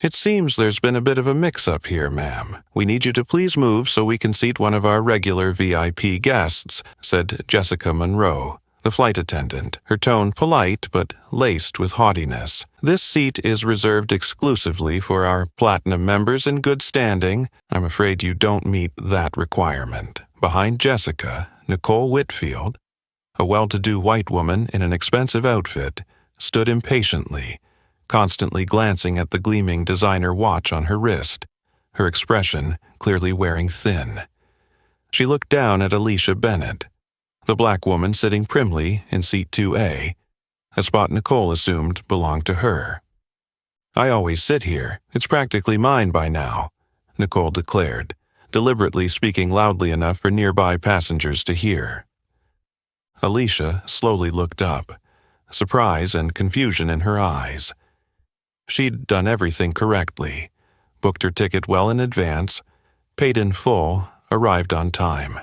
"It seems there's been a bit of a mix-up here, ma'am. We need you to please move so we can seat one of our regular VIP guests," said Jessica Monroe, the flight attendant, her tone polite but laced with haughtiness. "This seat is reserved exclusively for our Platinum members in good standing. I'm afraid you don't meet that requirement." Behind Jessica, Nicole Whitfield, a well-to-do white woman in an expensive outfit, stood impatiently, constantly glancing at the gleaming designer watch on her wrist, her expression clearly wearing thin. She looked down at Alicia Bennett, the black woman sitting primly in seat 2A, a spot Nicole assumed belonged to her. "I always sit here. It's practically mine by now," Nicole declared, deliberately speaking loudly enough for nearby passengers to hear. Alicia slowly looked up, surprise and confusion in her eyes. She'd done everything correctly, booked her ticket well in advance, paid in full, arrived on time.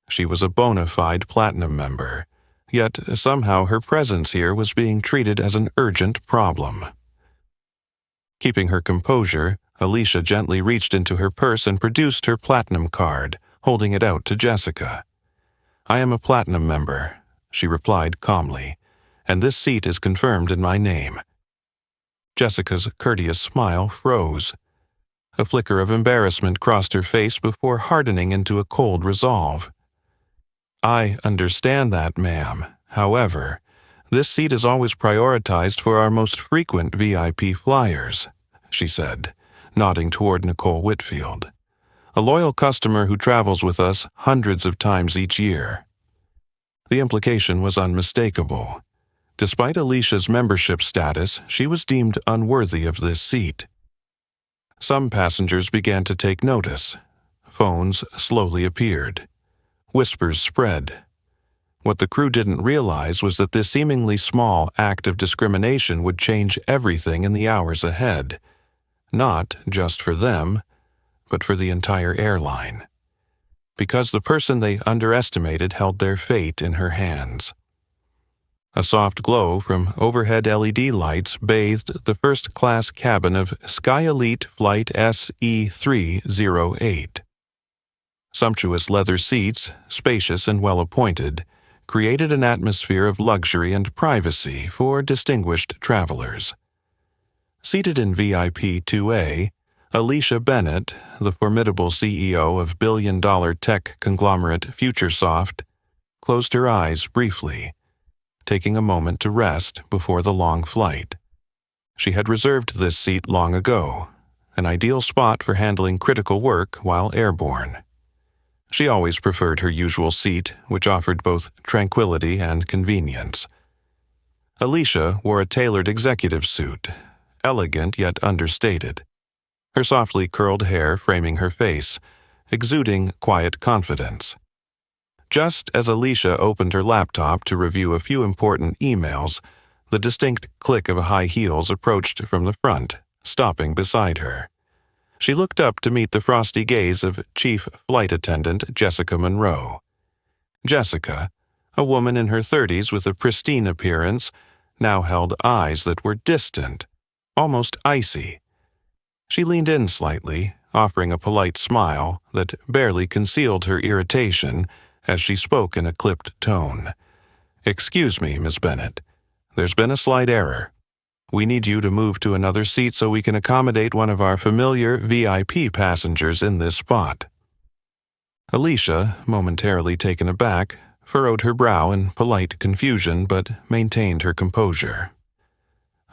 She was a bona fide Platinum member, yet somehow her presence here was being treated as an urgent problem. Keeping her composure, Alicia gently reached into her purse and produced her Platinum card, holding it out to Jessica. "I am a Platinum member," she replied calmly, "and this seat is confirmed in my name." Jessica's courteous smile froze. A flicker of embarrassment crossed her face before hardening into a cold resolve. "I understand that, ma'am. However, this seat is always prioritized for our most frequent VIP flyers," she said, nodding toward Nicole Whitfield, "a loyal customer who travels with us hundreds of times each year." The implication was unmistakable. Despite Alicia's membership status, she was deemed unworthy of this seat. Some passengers began to take notice. Phones slowly appeared. Whispers spread. What the crew didn't realize was that this seemingly small act of discrimination would change everything in the hours ahead, not just for them, but for the entire airline. Because the person they underestimated held their fate in her hands. A soft glow from overhead LED lights bathed the first-class cabin of Sky Elite Flight SE308. Sumptuous leather seats, spacious and well-appointed, created an atmosphere of luxury and privacy for distinguished travelers. Seated in VIP 2A, Alicia Bennett, the formidable CEO of billion-dollar tech conglomerate FutureSoft, closed her eyes briefly, taking a moment to rest before the long flight. She had reserved this seat long ago, an ideal spot for handling critical work while airborne. She always preferred her usual seat, which offered both tranquility and convenience. Alicia wore a tailored executive suit, elegant yet understated, her softly curled hair framing her face, exuding quiet confidence. Just as Alicia opened her laptop to review a few important emails, the distinct click of high heels approached from the front, stopping beside her. She looked up to meet the frosty gaze of Chief Flight Attendant Jessica Monroe. Jessica, a woman in her 30s with a pristine appearance, now held eyes that were distant, almost icy. She leaned in slightly, offering a polite smile that barely concealed her irritation as she spoke in a clipped tone. "Excuse me, Miss Bennett. There's been a slight error. We need you to move to another seat so we can accommodate one of our familiar VIP passengers in this spot." Alicia, momentarily taken aback, furrowed her brow in polite confusion but maintained her composure.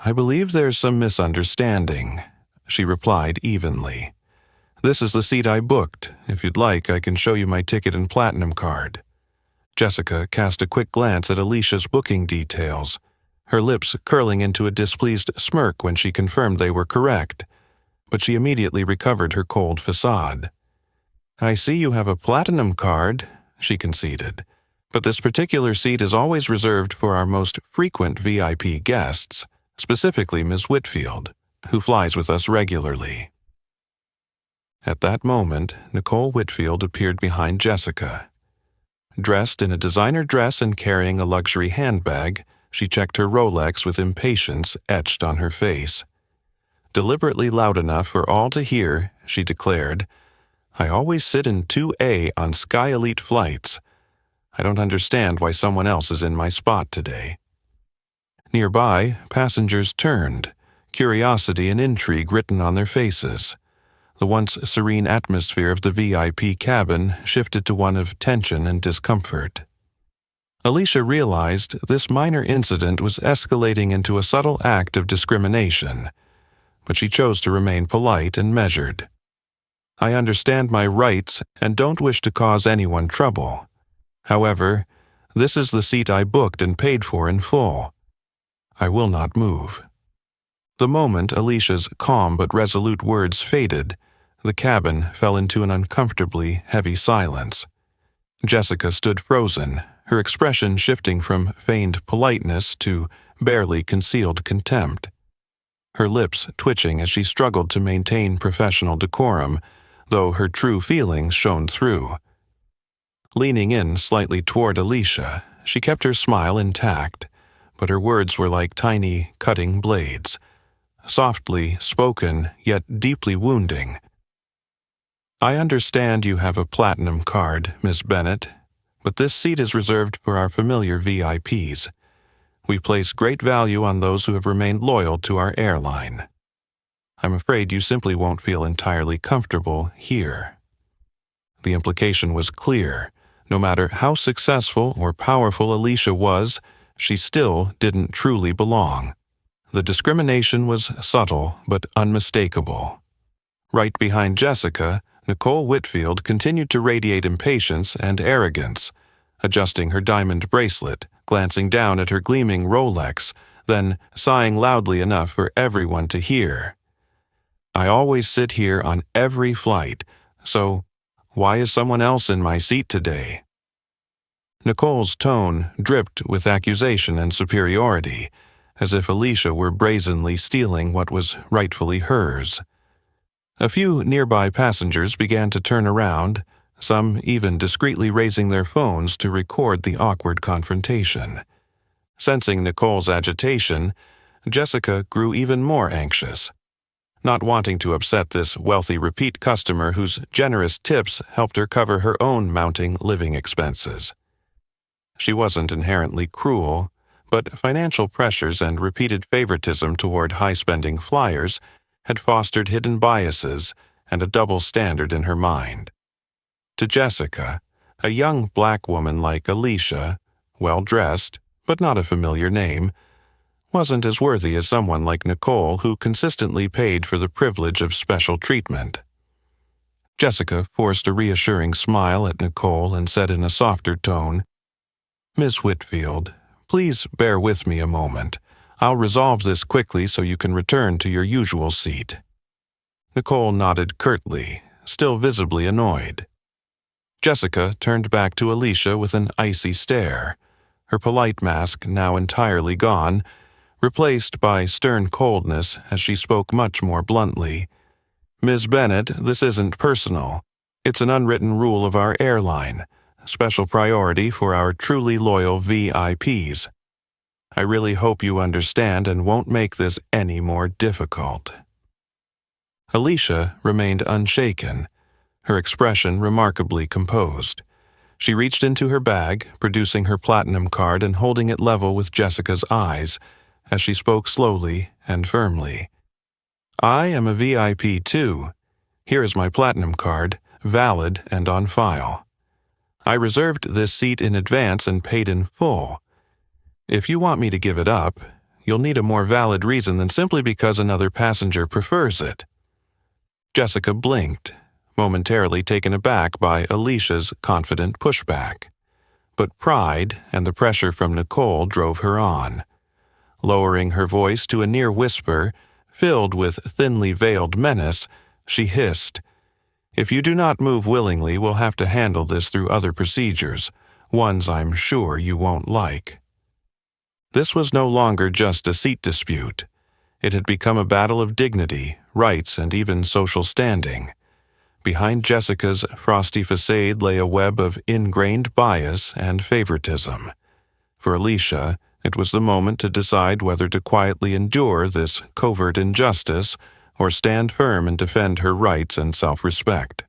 "I believe there's some misunderstanding," she replied evenly. "This is the seat I booked. If you'd like, I can show you my ticket and Platinum card." Jessica cast a quick glance at Alicia's booking details, her lips curling into a displeased smirk when she confirmed they were correct, but she immediately recovered her cold facade. "I see you have a Platinum card," she conceded, "but this particular seat is always reserved for our most frequent VIP guests, specifically Ms. Whitfield, who flies with us regularly." At that moment, Nicole Whitfield appeared behind Jessica. Dressed in a designer dress and carrying a luxury handbag, she checked her Rolex with impatience etched on her face. Deliberately loud enough for all to hear, she declared, "I always sit in 2A on Sky Elite flights. I don't understand why someone else is in my spot today." Nearby, passengers turned, curiosity and intrigue written on their faces. The once serene atmosphere of the VIP cabin shifted to one of tension and discomfort. Alicia realized this minor incident was escalating into a subtle act of discrimination, but she chose to remain polite and measured. "I understand my rights and don't wish to cause anyone trouble. However, this is the seat I booked and paid for in full. I will not move." The moment Alicia's calm but resolute words faded, the cabin fell into an uncomfortably heavy silence. Jessica stood frozen, her expression shifting from feigned politeness to barely concealed contempt. Her lips twitching as she struggled to maintain professional decorum, though her true feelings shone through. Leaning in slightly toward Alicia, she kept her smile intact, but her words were like tiny, cutting blades, softly spoken yet deeply wounding. "I understand you have a platinum card, Miss Bennett, but this seat is reserved for our familiar VIPs. We place great value on those who have remained loyal to our airline. I'm afraid you simply won't feel entirely comfortable here." The implication was clear. No matter how successful or powerful Alicia was, she still didn't truly belong. The discrimination was subtle but unmistakable. Right behind Jessica, Nicole Whitfield continued to radiate impatience and arrogance, adjusting her diamond bracelet, glancing down at her gleaming Rolex, then sighing loudly enough for everyone to hear. "I always sit here on every flight, so why is someone else in my seat today?" Nicole's tone dripped with accusation and superiority, as if Alicia were brazenly stealing what was rightfully hers. A few nearby passengers began to turn around, some even discreetly raising their phones to record the awkward confrontation. Sensing Nicole's agitation, Jessica grew even more anxious. Not wanting to upset this wealthy repeat customer whose generous tips helped her cover her own mounting living expenses. She wasn't inherently cruel, but financial pressures and repeated favoritism toward high-spending flyers had fostered hidden biases and a double standard in her mind. To Jessica, a young black woman like Alicia, well-dressed, but not a familiar name, wasn't as worthy as someone like Nicole who consistently paid for the privilege of special treatment. Jessica forced a reassuring smile at Nicole and said in a softer tone, "Miss Whitfield, please bear with me a moment. I'll resolve this quickly so you can return to your usual seat." Nicole nodded curtly, still visibly annoyed. Jessica turned back to Alicia with an icy stare, her polite mask now entirely gone, replaced by stern coldness as she spoke much more bluntly. "Ms. Bennett, this isn't personal. It's an unwritten rule of our airline, special priority for our truly loyal VIPs. I really hope you understand and won't make this any more difficult." Alicia remained unshaken, her expression remarkably composed. She reached into her bag, producing her platinum card and holding it level with Jessica's eyes, as she spoke slowly and firmly. "I am a VIP too. Here is my platinum card, valid and on file. I reserved this seat in advance and paid in full. If you want me to give it up, you'll need a more valid reason than simply because another passenger prefers it." Jessica blinked, momentarily taken aback by Alicia's confident pushback. But pride and the pressure from Nicole drove her on. Lowering her voice to a near whisper, filled with thinly veiled menace, she hissed, "If you do not move willingly, we'll have to handle this through other procedures, ones I'm sure you won't like." This was no longer just a seat dispute. It had become a battle of dignity, rights, and even social standing. Behind Jessica's frosty facade lay a web of ingrained bias and favoritism. For Alicia, it was the moment to decide whether to quietly endure this covert injustice or stand firm and defend her rights and self-respect.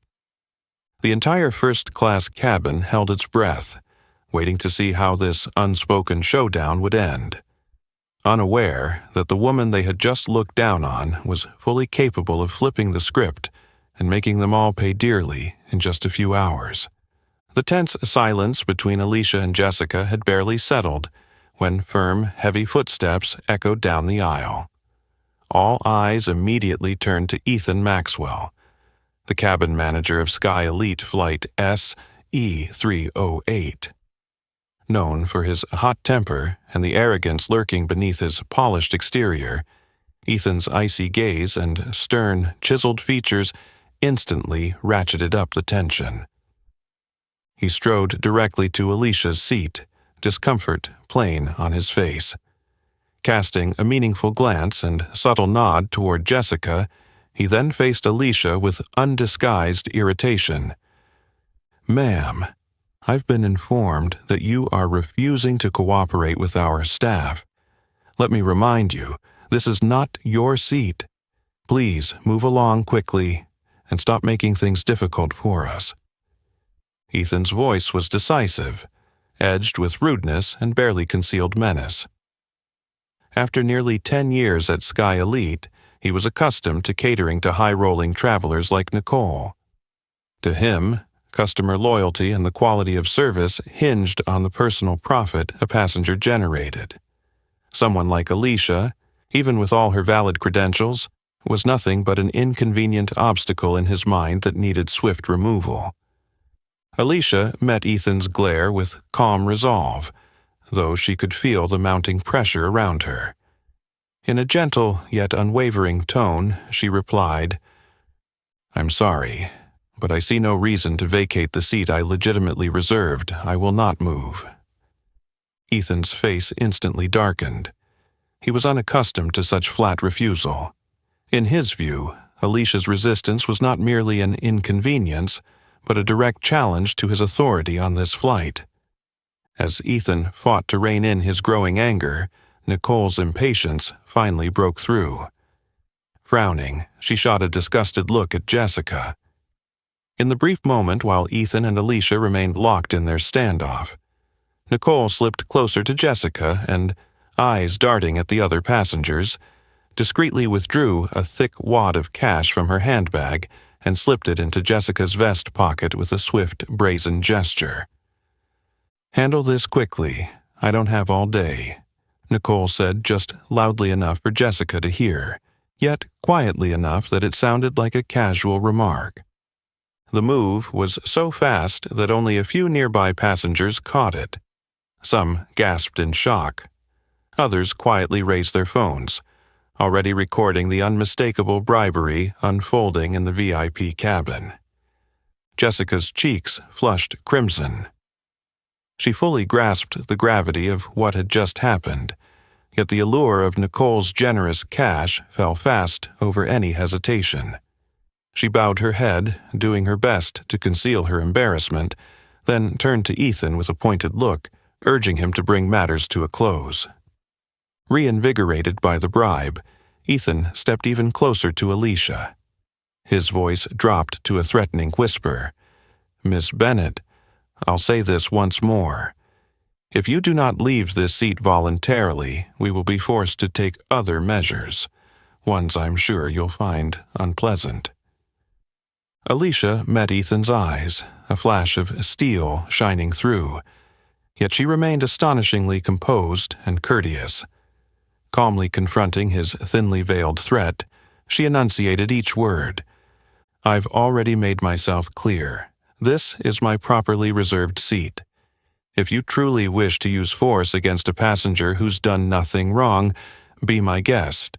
The entire first-class cabin held its breath, waiting to see how this unspoken showdown would end, unaware that the woman they had just looked down on was fully capable of flipping the script and making them all pay dearly in just a few hours. The tense silence between Alicia and Jessica had barely settled when firm, heavy footsteps echoed down the aisle. All eyes immediately turned to Ethan Maxwell, the cabin manager of Sky Elite Flight SE-308. Known for his hot temper and the arrogance lurking beneath his polished exterior, Ethan's icy gaze and stern, chiseled features instantly ratcheted up the tension. He strode directly to Alicia's seat, discomfort plain on his face. Casting a meaningful glance and subtle nod toward Jessica, he then faced Alicia with undisguised irritation. "Ma'am, I've been informed that you are refusing to cooperate with our staff. Let me remind you, this is not your seat. Please move along quickly and stop making things difficult for us." Ethan's voice was decisive, edged with rudeness and barely concealed menace. After nearly 10 years at Sky Elite, he was accustomed to catering to high-rolling travelers like Nicole. To him, customer loyalty and the quality of service hinged on the personal profit a passenger generated. Someone like Alicia, even with all her valid credentials, was nothing but an inconvenient obstacle in his mind that needed swift removal. Alicia met Ethan's glare with calm resolve, though she could feel the mounting pressure around her. In a gentle yet unwavering tone, she replied, "I'm sorry, but I see no reason to vacate the seat I legitimately reserved. I will not move." Ethan's face instantly darkened. He was unaccustomed to such flat refusal. In his view, Alicia's resistance was not merely an inconvenience, but a direct challenge to his authority on this flight. As Ethan fought to rein in his growing anger, Nicole's impatience finally broke through. Frowning, she shot a disgusted look at Jessica. In the brief moment while Ethan and Alicia remained locked in their standoff, Nicole slipped closer to Jessica and, eyes darting at the other passengers, discreetly withdrew a thick wad of cash from her handbag and slipped it into Jessica's vest pocket with a swift, brazen gesture. "Handle this quickly. I don't have all day," Nicole said just loudly enough for Jessica to hear, yet quietly enough that it sounded like a casual remark. The move was so fast that only a few nearby passengers caught it. Some gasped in shock. Others quietly raised their phones, already recording the unmistakable bribery unfolding in the VIP cabin. Jessica's cheeks flushed crimson. She fully grasped the gravity of what had just happened, yet the allure of Nicole's generous cash fell fast over any hesitation. She bowed her head, doing her best to conceal her embarrassment, then turned to Ethan with a pointed look, urging him to bring matters to a close. Reinvigorated by the bribe, Ethan stepped even closer to Alicia. His voice dropped to a threatening whisper. "Miss Bennett, I'll say this once more. If you do not leave this seat voluntarily, we will be forced to take other measures, ones I'm sure you'll find unpleasant." Alicia met Ethan's eyes, a flash of steel shining through, yet she remained astonishingly composed and courteous. Calmly confronting his thinly veiled threat, she enunciated each word. "I've already made myself clear. This is my properly reserved seat. If you truly wish to use force against a passenger who's done nothing wrong, be my guest."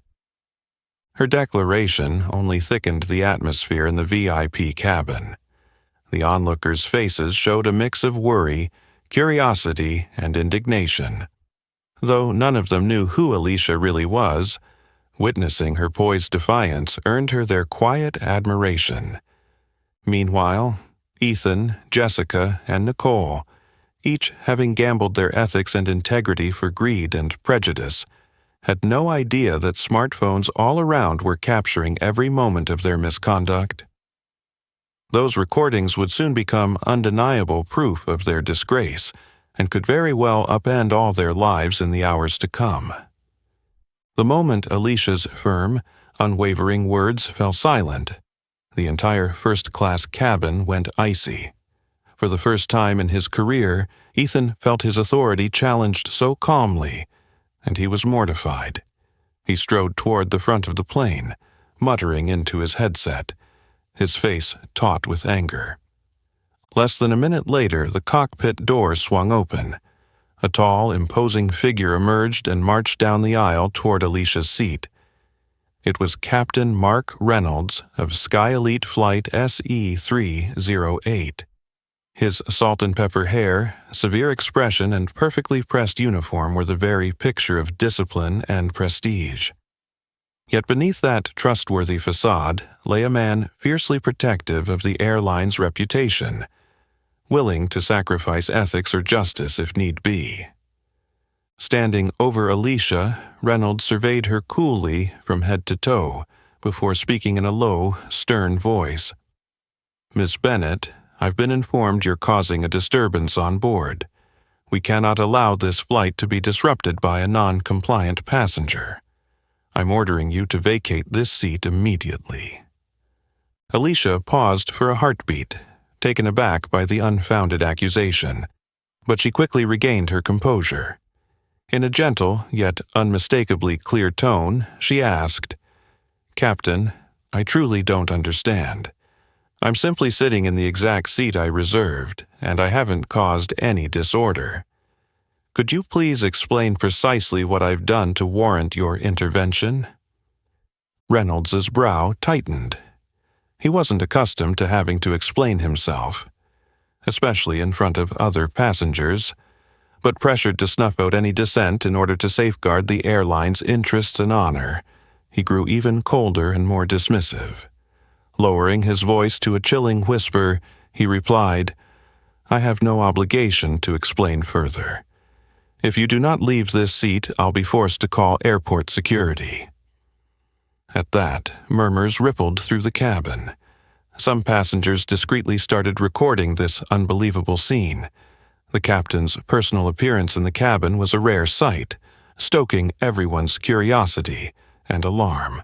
Her declaration only thickened the atmosphere in the VIP cabin. The onlookers' faces showed a mix of worry, curiosity, and indignation. Though none of them knew who Alicia really was, witnessing her poised defiance earned her their quiet admiration. Meanwhile, Ethan, Jessica, and Nicole, each having gambled their ethics and integrity for greed and prejudice, had no idea that smartphones all around were capturing every moment of their misconduct. Those recordings would soon become undeniable proof of their disgrace and could very well upend all their lives in the hours to come. The moment Alicia's firm, unwavering words fell silent, the entire first-class cabin went icy. For the first time in his career, Ethan felt his authority challenged so calmly, and he was mortified. He strode toward the front of the plane, muttering into his headset, his face taut with anger. Less than a minute later, the cockpit door swung open. A tall, imposing figure emerged and marched down the aisle toward Alicia's seat. It was Captain Mark Reynolds of Sky Elite Flight SE-308. His salt-and-pepper hair, severe expression, and perfectly pressed uniform were the very picture of discipline and prestige. Yet beneath that trustworthy facade lay a man fiercely protective of the airline's reputation, willing to sacrifice ethics or justice if need be. Standing over Alicia, Reynolds surveyed her coolly from head to toe before speaking in a low, stern voice. "Miss Bennett, I've been informed you're causing a disturbance on board. We cannot allow this flight to be disrupted by a non-compliant passenger. I'm ordering you to vacate this seat immediately." Alicia paused for a heartbeat, taken aback by the unfounded accusation, but she quickly regained her composure. In a gentle, yet unmistakably clear tone, she asked, "Captain, I truly don't understand. I'm simply sitting in the exact seat I reserved, and I haven't caused any disorder. Could you please explain precisely what I've done to warrant your intervention?" Reynolds's brow tightened. He wasn't accustomed to having to explain himself, especially in front of other passengers, but pressured to snuff out any dissent in order to safeguard the airline's interests and honor, he grew even colder and more dismissive. Lowering his voice to a chilling whisper, he replied, "I have no obligation to explain further. If you do not leave this seat, I'll be forced to call airport security." At that, murmurs rippled through the cabin. Some passengers discreetly started recording this unbelievable scene. The captain's personal appearance in the cabin was a rare sight, stoking everyone's curiosity and alarm.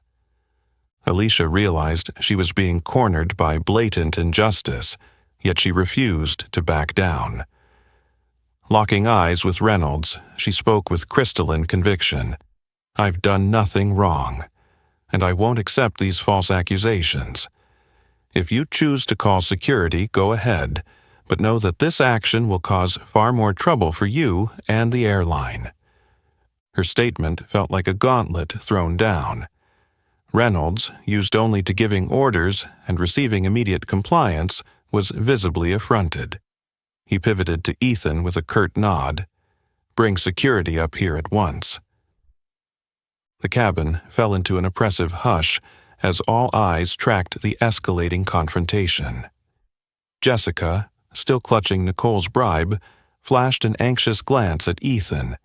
Alicia realized she was being cornered by blatant injustice, yet she refused to back down. Locking eyes with Reynolds, she spoke with crystalline conviction. "I've done nothing wrong, and I won't accept these false accusations. If you choose to call security, go ahead, but know that this action will cause far more trouble for you and the airline." Her statement felt like a gauntlet thrown down. Reynolds, used only to giving orders and receiving immediate compliance, was visibly affronted. He pivoted to Ethan with a curt nod. "Bring security up here at once." The cabin fell into an oppressive hush as all eyes tracked the escalating confrontation. Jessica, still clutching Nicole's bribe, flashed an anxious glance at Ethan.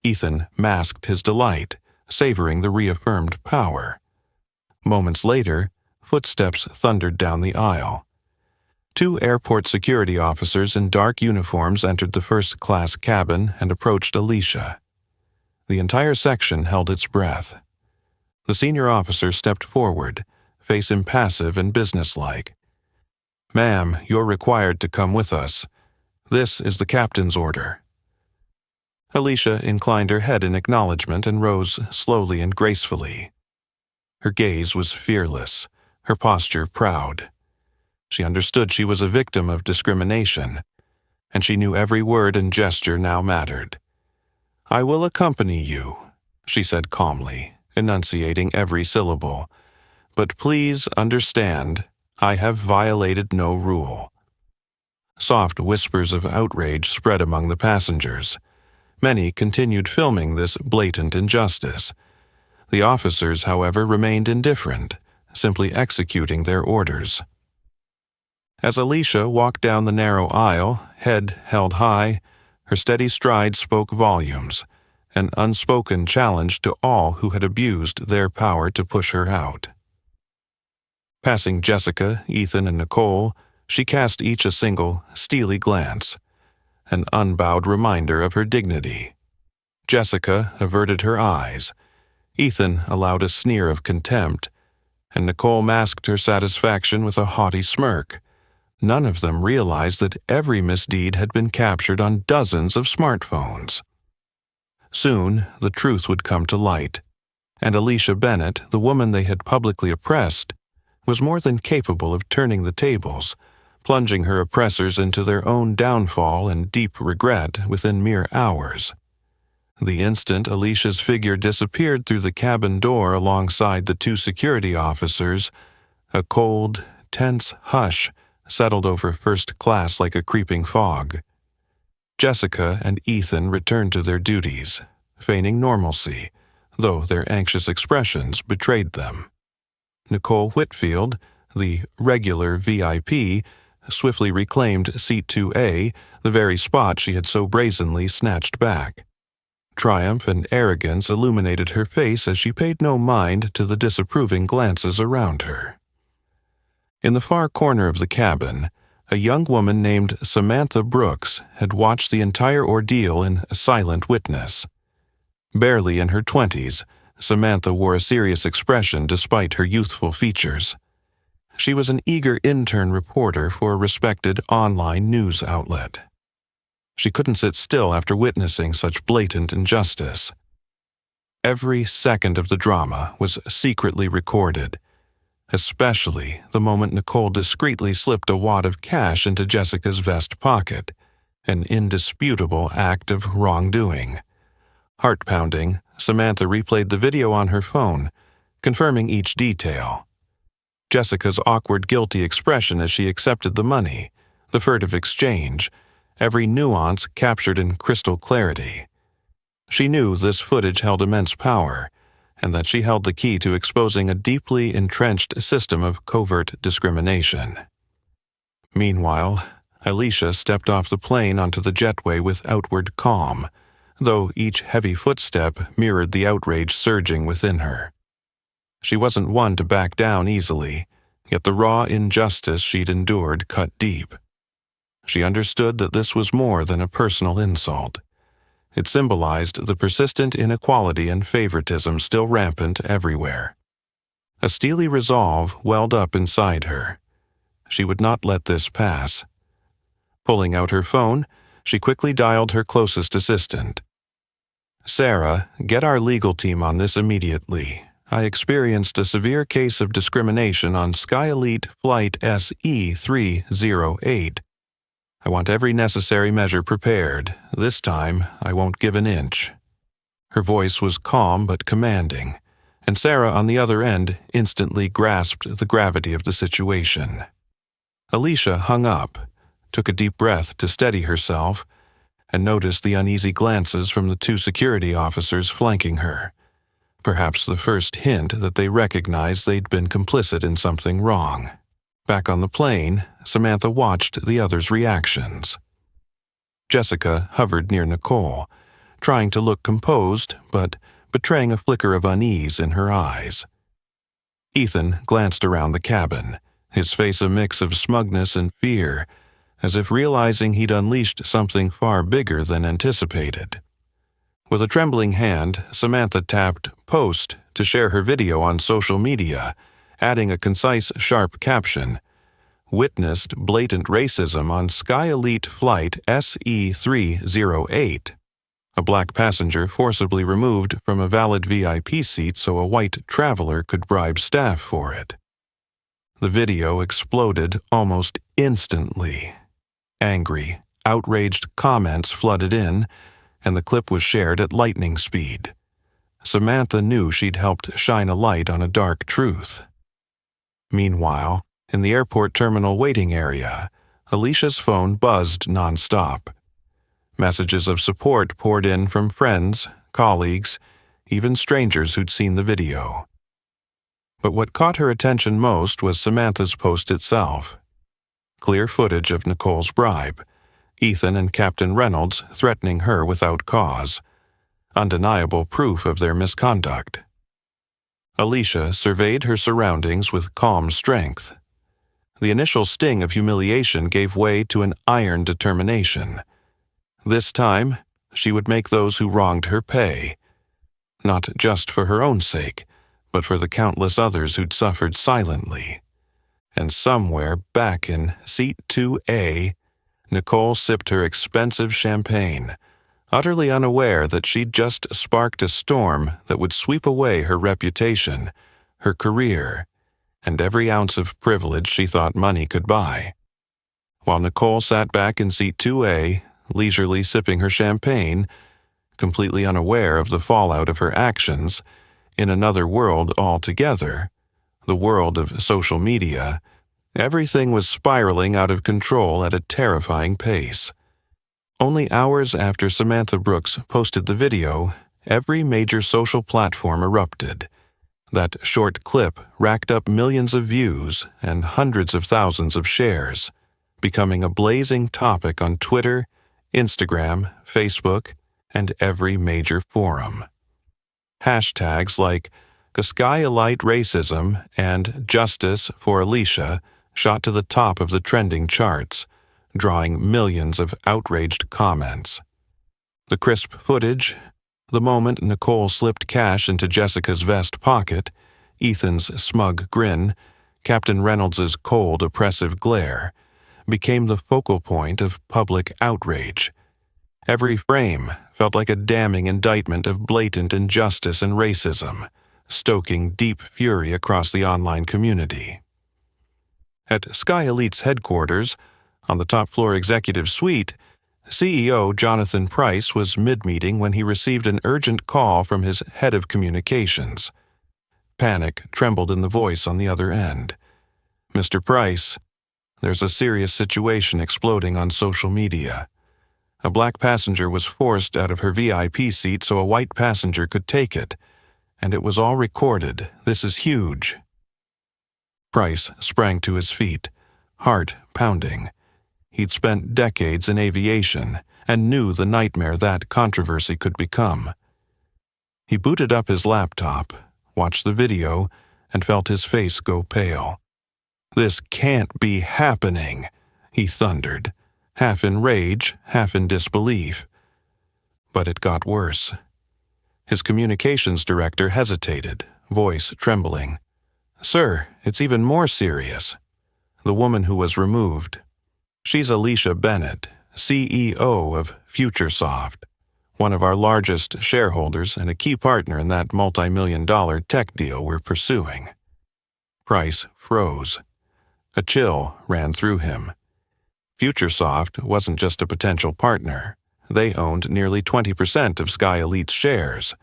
Ethan masked his delight, savoring the reaffirmed power. Moments later, footsteps thundered down the aisle. 2 airport security officers in dark uniforms entered the first-class cabin and approached Alicia. The entire section held its breath. The senior officer stepped forward, face impassive and businesslike. "Ma'am, you're required to come with us. This is the captain's order." Alicia inclined her head in acknowledgement and rose slowly and gracefully. Her gaze was fearless, her posture proud. She understood she was a victim of discrimination, and she knew every word and gesture now mattered. "I will accompany you," she said calmly, enunciating every syllable. "But please understand, I have violated no rule." Soft whispers of outrage spread among the passengers. Many continued filming this blatant injustice. The officers, however, remained indifferent, simply executing their orders. As Alicia walked down the narrow aisle, head held high, her steady stride spoke volumes, an unspoken challenge to all who had abused their power to push her out. Passing Jessica, Ethan, and Nicole, she cast each a single, steely glance, an unbowed reminder of her dignity. Jessica averted her eyes, Ethan allowed a sneer of contempt, and Nicole masked her satisfaction with a haughty smirk. None of them realized that every misdeed had been captured on dozens of smartphones. Soon, the truth would come to light, and Alicia Bennett, the woman they had publicly oppressed, was more than capable of turning the tables, plunging her oppressors into their own downfall and deep regret within mere hours. The instant Alicia's figure disappeared through the cabin door alongside the two security officers, a cold, tense hush settled over first class like a creeping fog. Jessica and Ethan returned to their duties, feigning normalcy, though their anxious expressions betrayed them. Nicole Whitfield, the regular VIP, swiftly reclaimed Seat 2A, the very spot she had so brazenly snatched back. Triumph and arrogance illuminated her face as she paid no mind to the disapproving glances around her. In the far corner of the cabin, a young woman named Samantha Brooks had watched the entire ordeal in silent witness. Barely in her 20s, Samantha wore a serious expression despite her youthful features. She was an eager intern reporter for a respected online news outlet. She couldn't sit still after witnessing such blatant injustice. Every second of the drama was secretly recorded, especially the moment Nicole discreetly slipped a wad of cash into Jessica's vest pocket, an indisputable act of wrongdoing. Heart-pounding, Samantha replayed the video on her phone, confirming each detail. Jessica's awkward, guilty expression as she accepted the money, the furtive exchange, every nuance captured in crystal clarity. She knew this footage held immense power, and that she held the key to exposing a deeply entrenched system of covert discrimination. Meanwhile, Alicia stepped off the plane onto the jetway with outward calm, though each heavy footstep mirrored the outrage surging within her. She wasn't one to back down easily, yet the raw injustice she'd endured cut deep. She understood that this was more than a personal insult. It symbolized the persistent inequality and favoritism still rampant everywhere. A steely resolve welled up inside her. She would not let this pass. Pulling out her phone, she quickly dialed her closest assistant. "Sarah, get our legal team on this immediately. I experienced a severe case of discrimination on Sky Elite Flight SE308. I want every necessary measure prepared. This time, I won't give an inch." Her voice was calm but commanding, and Sarah on the other end instantly grasped the gravity of the situation. Alicia hung up, took a deep breath to steady herself, and noticed the uneasy glances from the two security officers flanking her. Perhaps the first hint that they recognized they'd been complicit in something wrong. Back on the plane, Samantha watched the others' reactions. Jessica hovered near Nicole, trying to look composed, but betraying a flicker of unease in her eyes. Ethan glanced around the cabin, his face a mix of smugness and fear, as if realizing he'd unleashed something far bigger than anticipated. With a trembling hand, Samantha tapped "Post" to share her video on social media, adding a concise, sharp caption, "Witnessed blatant racism on Sky Elite Flight SE308. A black passenger forcibly removed from a valid VIP seat so a white traveler could bribe staff for it." The video exploded almost instantly. Angry, outraged comments flooded in, and the clip was shared at lightning speed. Samantha knew she'd helped shine a light on a dark truth. Meanwhile, in the airport terminal waiting area, Alicia's phone buzzed nonstop. Messages of support poured in from friends, colleagues, even strangers who'd seen the video. But what caught her attention most was Samantha's post itself. Clear footage of Nicole's bribe, Ethan and Captain Reynolds threatening her without cause. undeniable proof of their misconduct. Alicia surveyed her surroundings with calm strength. The initial sting of humiliation gave way to an iron determination. This time, she would make those who wronged her pay, not just for her own sake, but for the countless others who'd suffered silently. And somewhere back in seat 2A, Nicole sipped her expensive champagne, utterly unaware that she'd just sparked a storm that would sweep away her reputation, her career, and every ounce of privilege she thought money could buy. While Nicole sat back in seat 2A, leisurely sipping her champagne, completely unaware of the fallout of her actions, in another world altogether, the world of social media, everything was spiraling out of control at a terrifying pace. Only hours after Samantha Brooks posted the video, every major social platform erupted. That short clip racked up millions of views and hundreds of thousands of shares, becoming a blazing topic on Twitter, Instagram, Facebook, and every major forum. Hashtags like Escalate racism and Justice for Alicia shot to the top of the trending charts, drawing millions of outraged comments. The crisp footage, the moment Nicole slipped cash into Jessica's vest pocket, Ethan's smug grin, Captain Reynolds's cold, oppressive glare, became the focal point of public outrage. Every frame felt like a damning indictment of blatant injustice and racism, stoking deep fury across the online community. At Sky Elite's headquarters, on the top-floor executive suite, CEO Jonathan Price was mid-meeting when he received an urgent call from his head of communications. Panic trembled in the voice on the other end. "Mr. Price, there's a serious situation exploding on social media. A black passenger was forced out of her VIP seat so a white passenger could take it, and it was all recorded. This is huge." Price sprang to his feet, heart pounding. He'd spent decades in aviation and knew the nightmare that controversy could become. He booted up his laptop, watched the video, and felt his face go pale. "This can't be happening," he thundered, half in rage, half in disbelief. But it got worse. His communications director hesitated, voice trembling. "Sir, it's even more serious." The woman who was removed. She's Alicia Bennett, CEO of FutureSoft, one of our largest shareholders and a key partner in that multi-million-dollar tech deal we're pursuing. Price froze. A chill ran through him. FutureSoft wasn't just a potential partner. They owned nearly 20% of Sky Elite's shares.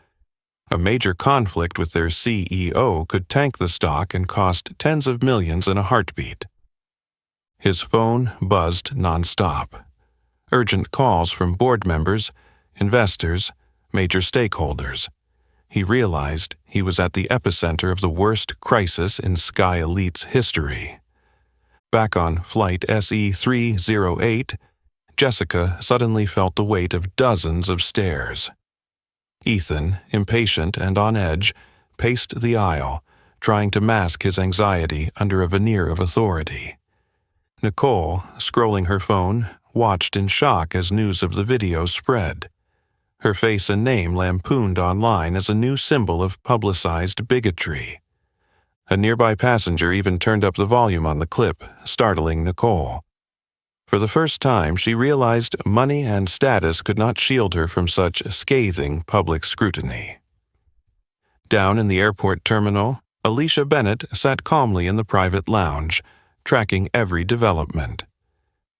A major conflict with their CEO could tank the stock and cost tens of millions in a heartbeat. His phone buzzed nonstop. Urgent calls from board members, investors, major stakeholders. He realized he was at the epicenter of the worst crisis in Sky Elite's history. Back on Flight SE-308, Jessica suddenly felt the weight of dozens of stares. Ethan, impatient and on edge, paced the aisle, trying to mask his anxiety under a veneer of authority. Nicole, scrolling her phone, watched in shock as news of the video spread. Her face and name lampooned online as a new symbol of publicized bigotry. A nearby passenger even turned up the volume on the clip, startling Nicole. For the first time, she realized money and status could not shield her from such scathing public scrutiny. Down in the airport terminal, Alicia Bennett sat calmly in the private lounge, tracking every development.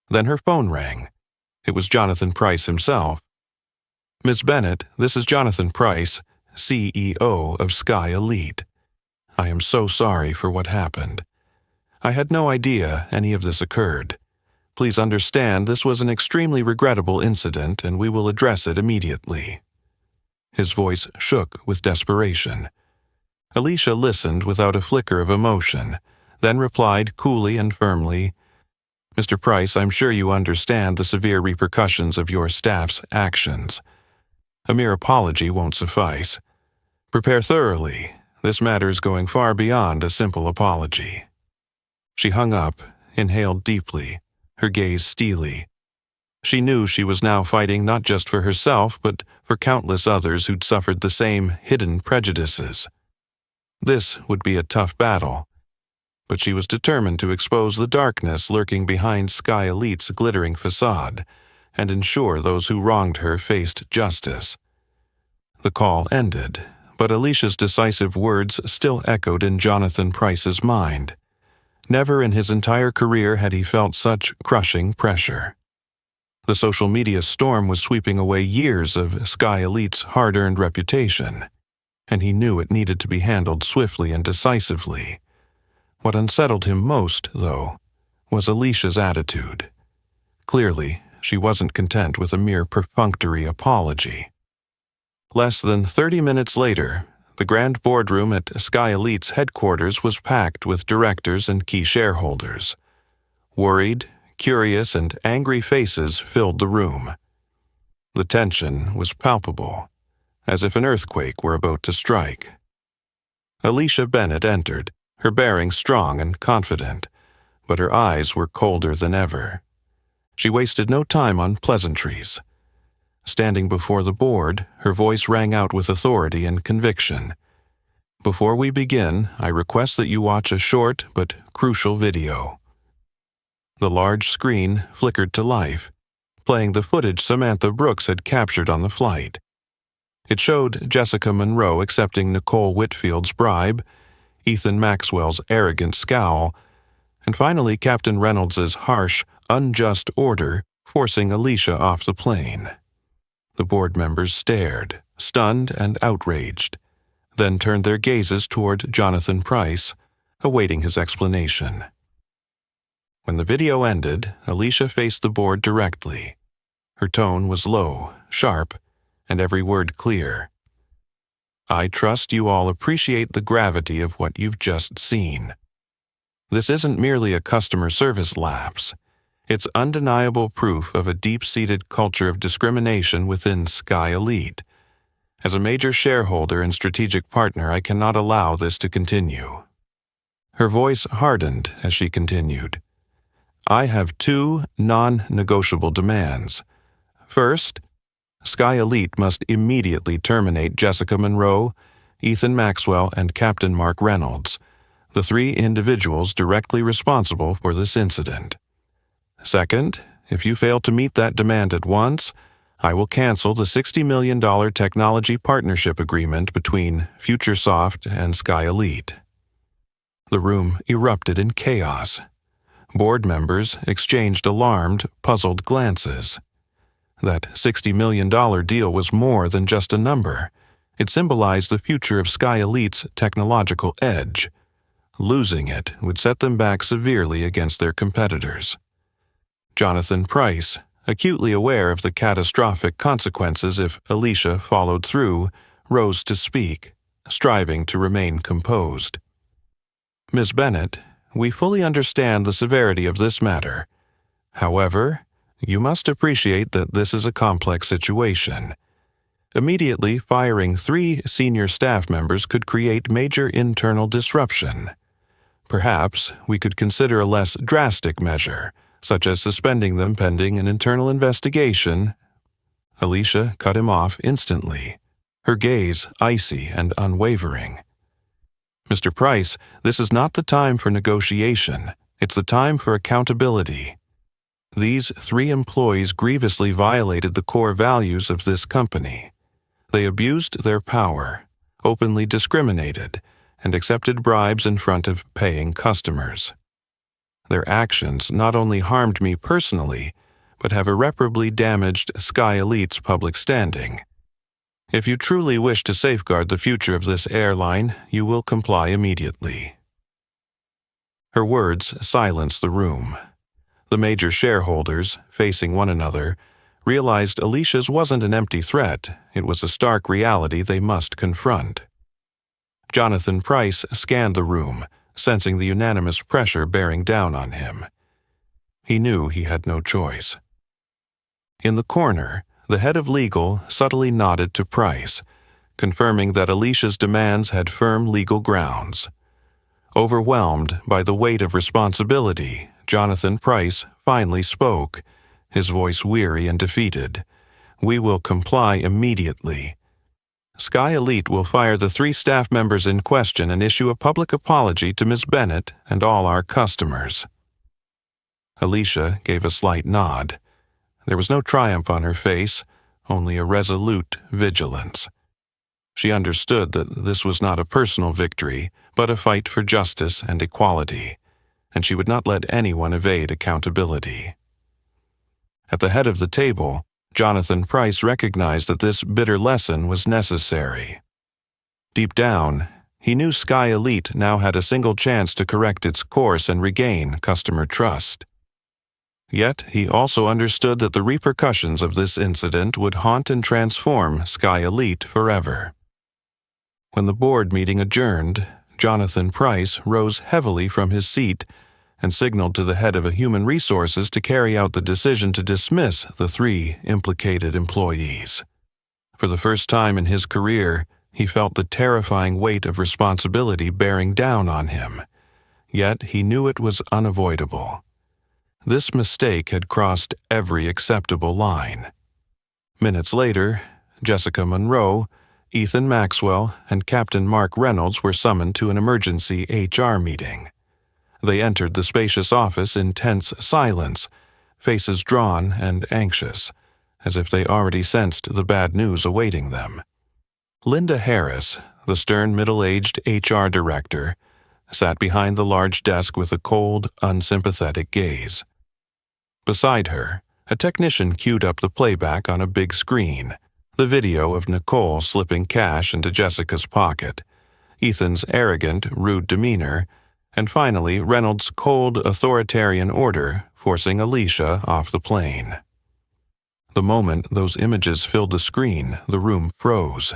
Then her phone rang. It was Jonathan Price himself. "Ms. Bennett, this is Jonathan Price, CEO of Sky Elite. I am so sorry for what happened. I had no idea any of this occurred. Please understand this was an extremely regrettable incident and we will address it immediately." His voice shook with desperation. Alicia listened without a flicker of emotion, then replied coolly and firmly, "Mr. Price, I'm sure you understand the severe repercussions of your staff's actions. A mere apology won't suffice. Prepare thoroughly. This matter's going far beyond a simple apology. She hung up, inhaled deeply, her gaze steely. She knew she was now fighting not just for herself, but for countless others who'd suffered the same hidden prejudices. This would be a tough battle, but she was determined to expose the darkness lurking behind Sky Elite's glittering facade and ensure those who wronged her faced justice. The call ended, but Alicia's decisive words still echoed in Jonathan Price's mind. Never in his entire career had he felt such crushing pressure. The social media storm was sweeping away years of Sky Elite's hard-earned reputation, and he knew it needed to be handled swiftly and decisively. What unsettled him most, though, was Alicia's attitude. Clearly, she wasn't content with a mere perfunctory apology. Less than 30 minutes later, the grand boardroom at Sky Elite's headquarters was packed with directors and key shareholders. Worried, curious, and angry faces filled the room. The tension was palpable, as if an earthquake were about to strike. Alicia Bennett entered, her bearing strong and confident, but her eyes were colder than ever. She wasted no time on pleasantries. Standing before the board, her voice rang out with authority and conviction. "Before we begin, I request that you watch a short but crucial video." The large screen flickered to life, playing the footage Samantha Brooks had captured on the flight. It showed Jessica Monroe accepting Nicole Whitfield's bribe, Ethan Maxwell's arrogant scowl, and finally Captain Reynolds's harsh, unjust order forcing Alicia off the plane. The board members stared, stunned and outraged, then turned their gazes toward Jonathan Price, awaiting his explanation. When the video ended, Alicia faced the board directly. Her tone was low, sharp, and every word clear. "I trust you all appreciate the gravity of what you've just seen. This isn't merely a customer service lapse. It's undeniable proof of a deep-seated culture of discrimination within Sky Elite. As a major shareholder and strategic partner, I cannot allow this to continue." Her voice hardened as she continued. "I have two non-negotiable demands. First, Sky Elite must immediately terminate Jessica Monroe, Ethan Maxwell, and Captain Mark Reynolds, the three individuals directly responsible for this incident. Second, if you fail to meet that demand at once, I will cancel the $60 million technology partnership agreement between FutureSoft and Sky Elite." The room erupted in chaos. Board members exchanged alarmed, puzzled glances. That $60 million deal was more than just a number. It symbolized the future of Sky Elite's technological edge. Losing it would set them back severely against their competitors. Jonathan Price, acutely aware of the catastrophic consequences if Alicia followed through, rose to speak, striving to remain composed. "Ms. Bennett, we fully understand the severity of this matter. However, you must appreciate that this is a complex situation. Immediately firing 3 senior staff members could create major internal disruption. Perhaps we could consider a less drastic measure, such as suspending them pending an internal investigation." Alicia cut him off instantly, her gaze icy and unwavering. "Mr. Price, this is not the time for negotiation. It's the time for accountability. These 3 employees grievously violated the core values of this company. They abused their power, openly discriminated, and accepted bribes in front of paying customers. Their actions not only harmed me personally, but have irreparably damaged Sky Elite's public standing. If you truly wish to safeguard the future of this airline, you will comply immediately." Her words silenced the room. The major shareholders, facing one another, realized Alicia's wasn't an empty threat, it was a stark reality they must confront. Jonathan Price scanned the room, sensing the unanimous pressure bearing down on him. He knew he had no choice. In the corner, The head of legal subtly nodded to Price, confirming that Alicia's demands had firm legal grounds. Overwhelmed by the weight of responsibility, Jonathan Price finally spoke, his voice weary and defeated. "We will comply immediately. Sky Elite will fire the 3 staff members in question and issue a public apology to Ms. Bennett and all our customers." Alicia gave a slight nod. There was no triumph on her face, only a resolute vigilance. She understood that this was not a personal victory, but a fight for justice and equality, and she would not let anyone evade accountability. At the head of the table, Jonathan Price recognized that this bitter lesson was necessary. Deep down, he knew Sky Elite now had a single chance to correct its course and regain customer trust. Yet he also understood that the repercussions of this incident would haunt and transform Sky Elite forever. When the board meeting adjourned, Jonathan Price rose heavily from his seat and signaled to the head of Human Resources to carry out the decision to dismiss the 3 implicated employees. For the first time in his career, he felt the terrifying weight of responsibility bearing down on him. Yet he knew it was unavoidable. This mistake had crossed every acceptable line. Minutes later, Jessica Monroe, Ethan Maxwell, and Captain Mark Reynolds were summoned to an emergency HR meeting. They entered the spacious office in tense silence, faces drawn and anxious, as if they already sensed the bad news awaiting them. Linda Harris, the stern middle-aged HR director, sat behind the large desk with a cold, unsympathetic gaze. Beside her, a technician queued up the playback on a big screen, the video of Nicole slipping cash into Jessica's pocket, Ethan's arrogant, rude demeanor, and finally Reynolds' cold, authoritarian order forcing Alicia off the plane. The moment those images filled the screen, the room froze.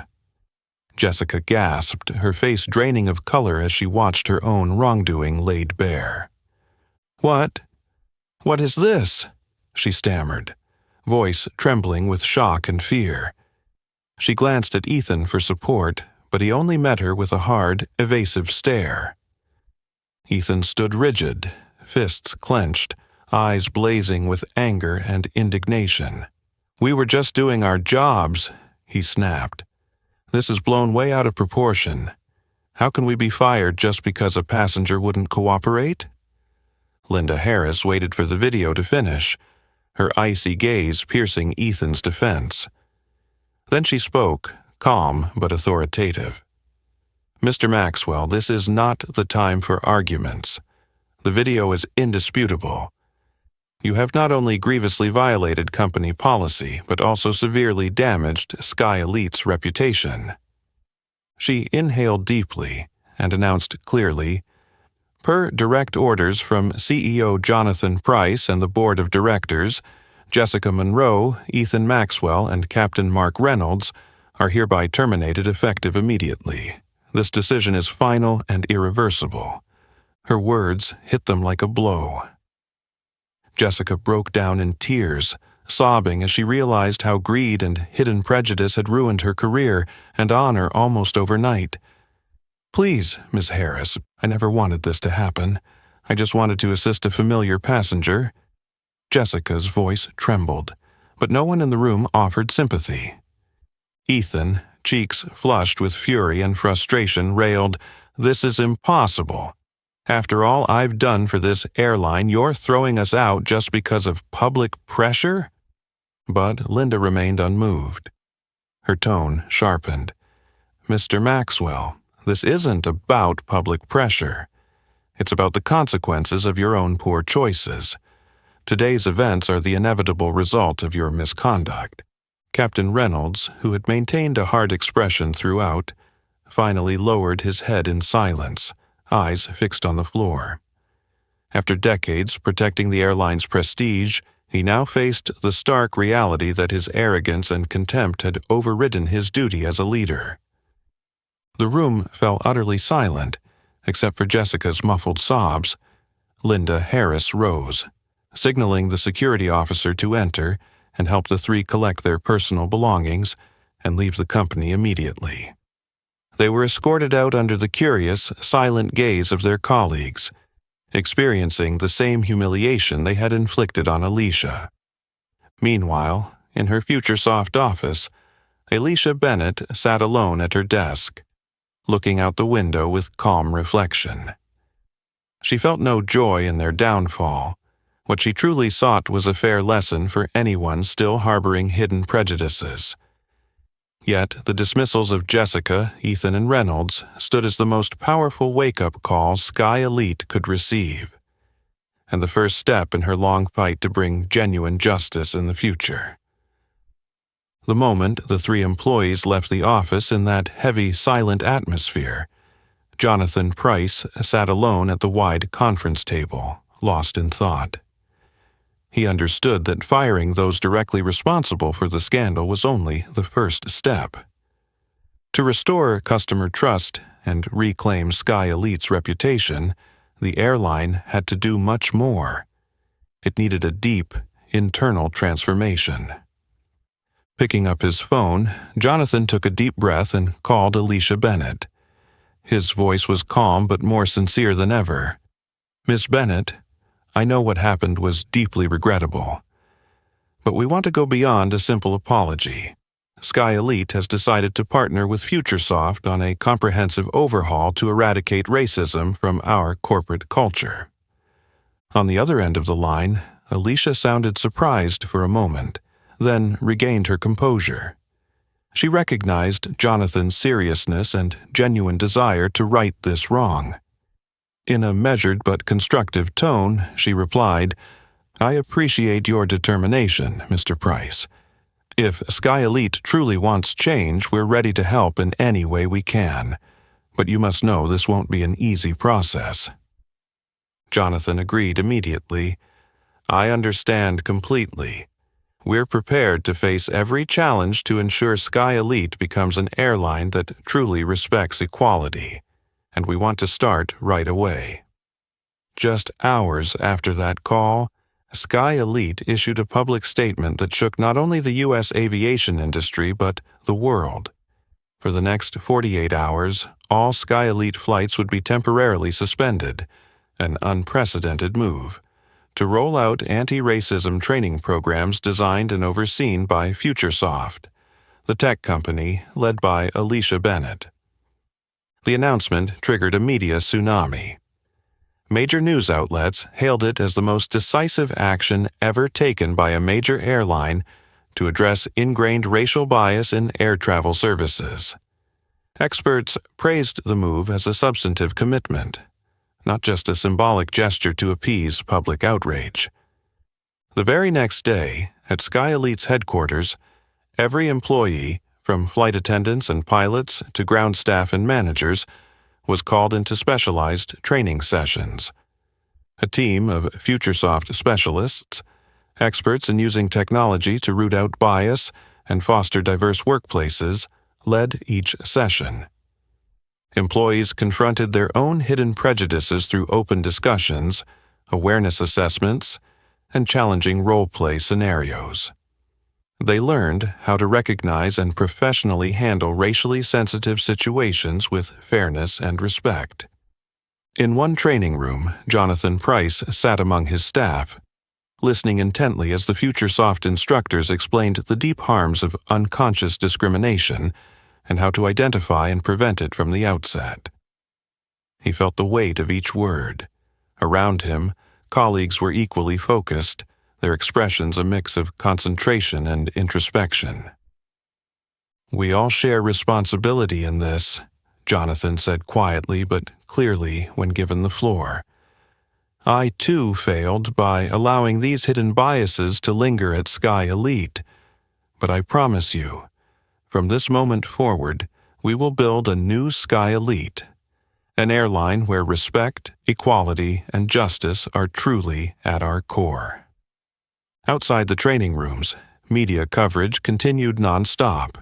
Jessica gasped, her face draining of color as she watched her own wrongdoing laid bare. What is this?" she stammered, voice trembling with shock and fear. She glanced at Ethan for support, but he only met her with a hard, evasive stare. Ethan stood rigid, fists clenched, eyes blazing with anger and indignation. "We were just doing our jobs," he snapped. "This is blown way out of proportion. How can we be fired just because a passenger wouldn't cooperate?" Linda Harris waited for the video to finish, her icy gaze piercing Ethan's defense. Then she spoke, calm but authoritative. "Mr. Maxwell, this is not the time for arguments. The video is indisputable. You have not only grievously violated company policy, but also severely damaged Sky Elite's reputation." She inhaled deeply and announced clearly, "Per direct orders from CEO Jonathan Price and the Board of Directors, Jessica Monroe, Ethan Maxwell, and Captain Mark Reynolds are hereby terminated effective immediately. This decision is final and irreversible." Her words hit them like a blow. Jessica broke down in tears, sobbing as she realized how greed and hidden prejudice had ruined her career and honor almost overnight. "Please, Miss Harris, I never wanted this to happen. I just wanted to assist a familiar passenger." Jessica's voice trembled, but no one in the room offered sympathy. Ethan, cheeks flushed with fury and frustration, railed, "This is impossible. After all I've done for this airline, you're throwing us out just because of public pressure?" But Linda remained unmoved. Her tone sharpened. "Mr. Maxwell, this isn't about public pressure. It's about the consequences of your own poor choices. Today's events are the inevitable result of your misconduct." Captain Reynolds, who had maintained a hard expression throughout, finally lowered his head in silence, eyes fixed on the floor. After decades protecting the airline's prestige, he now faced the stark reality that his arrogance and contempt had overridden his duty as a leader. The room fell utterly silent, except for Jessica's muffled sobs. Linda Harris rose, signaling the security officer to enter, and help the three collect their personal belongings and leave the company immediately. They were escorted out under the curious, silent gaze of their colleagues, experiencing the same humiliation they had inflicted on Alicia. Meanwhile, in her FutureSoft office, Alicia Bennett sat alone at her desk, looking out the window with calm reflection. She felt no joy in their downfall. What she truly sought was a fair lesson for anyone still harboring hidden prejudices. Yet the dismissals of Jessica, Ethan, and Reynolds stood as the most powerful wake-up call Sky Elite could receive, and the first step in her long fight to bring genuine justice in the future. The moment the three employees left the office in that heavy, silent atmosphere, Jonathan Price sat alone at the wide conference table, lost in thought. He understood that firing those directly responsible for the scandal was only the first step. To restore customer trust and reclaim Sky Elite's reputation, the airline had to do much more. It needed a deep, internal transformation. Picking up his phone, Jonathan took a deep breath and called Alicia Bennett. His voice was calm but more sincere than ever. "Miss Bennett, I know what happened was deeply regrettable, but we want to go beyond a simple apology. Sky Elite has decided to partner with FutureSoft on a comprehensive overhaul to eradicate racism from our corporate culture." On the other end of the line, Alicia sounded surprised for a moment, then regained her composure. She recognized Jonathan's seriousness and genuine desire to right this wrong. In a measured but constructive tone, she replied, "I appreciate your determination, Mr. Price. If Sky Elite truly wants change, we're ready to help in any way we can. But you must know this won't be an easy process." Jonathan agreed immediately. "I understand completely. We're prepared to face every challenge to ensure Sky Elite becomes an airline that truly respects equality, and we want to start right away." Just hours after that call, Sky Elite issued a public statement that shook not only the U.S. aviation industry but the world. For the next 48 hours, all Sky Elite flights would be temporarily suspended, an unprecedented move, to roll out anti-racism training programs designed and overseen by FutureSoft, the tech company led by Alicia Bennett. The announcement triggered a media tsunami. Major news outlets hailed it as the most decisive action ever taken by a major airline to address ingrained racial bias in air travel services. Experts praised the move as a substantive commitment, not just a symbolic gesture to appease public outrage. The very next day, at Sky Elite's headquarters, every employee, from flight attendants and pilots to ground staff and managers, was called into specialized training sessions. A team of FutureSoft specialists, experts in using technology to root out bias and foster diverse workplaces, led each session. Employees confronted their own hidden prejudices through open discussions, awareness assessments, and challenging role-play scenarios. They learned how to recognize and professionally handle racially sensitive situations with fairness and respect. In one training room, Jonathan Price sat among his staff, listening intently as the FutureSoft instructors explained the deep harms of unconscious discrimination and how to identify and prevent it from the outset. He felt the weight of each word. Around him, colleagues were equally focused, their expressions a mix of concentration and introspection. "We all share responsibility in this," Jonathan said quietly but clearly when given the floor. "I too failed by allowing these hidden biases to linger at Sky Elite, but I promise you, from this moment forward, we will build a new Sky Elite, an airline where respect, equality, and justice are truly at our core." Outside the training rooms, media coverage continued non-stop.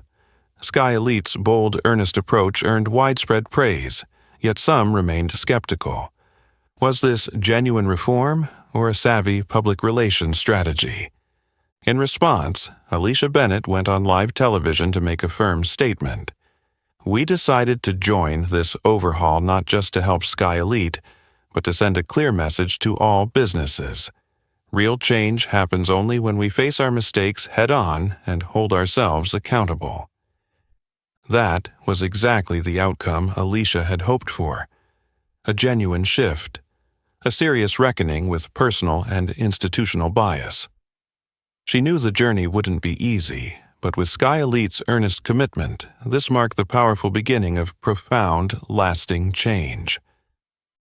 Sky Elite's bold, earnest approach earned widespread praise, yet some remained skeptical. Was this genuine reform or a savvy public relations strategy? In response, Alicia Bennett went on live television to make a firm statement. "We decided to join this overhaul not just to help Sky Elite, but to send a clear message to all businesses. Real change happens only when we face our mistakes head-on and hold ourselves accountable." That was exactly the outcome Alicia had hoped for. A genuine shift. A serious reckoning with personal and institutional bias. She knew the journey wouldn't be easy, but with Sky Elite's earnest commitment, this marked the powerful beginning of profound, lasting change.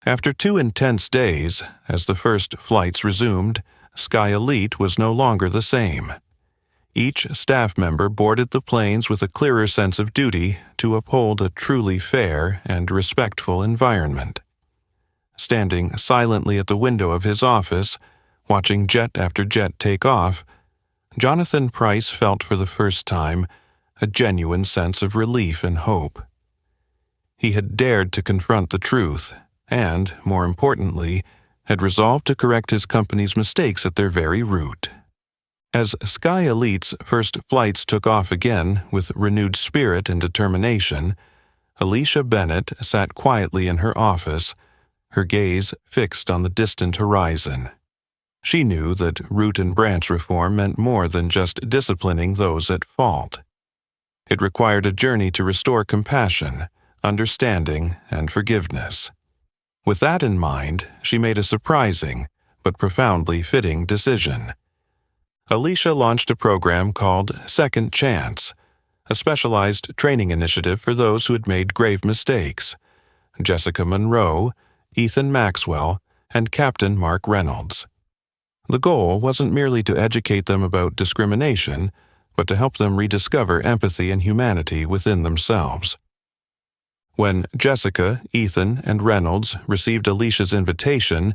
After 2 intense days, as the first flights resumed, Sky Elite was no longer the same. Each staff member boarded the planes with a clearer sense of duty to uphold a truly fair and respectful environment. Standing silently at the window of his office, watching jet after jet take off, Jonathan Price felt for the first time a genuine sense of relief and hope. He had dared to confront the truth and, more importantly, had resolved to correct his company's mistakes at their very root. As Sky Elite's first flights took off again with renewed spirit and determination, Alicia Bennett sat quietly in her office, her gaze fixed on the distant horizon. She knew that root and branch reform meant more than just disciplining those at fault. It required a journey to restore compassion, understanding, and forgiveness. With that in mind, she made a surprising but profoundly fitting decision. Alicia launched a program called Second Chance, a specialized training initiative for those who had made grave mistakes. Jessica Monroe, Ethan Maxwell, and Captain Mark Reynolds. The goal wasn't merely to educate them about discrimination, but to help them rediscover empathy and humanity within themselves. When Jessica, Ethan, and Reynolds received Alicia's invitation,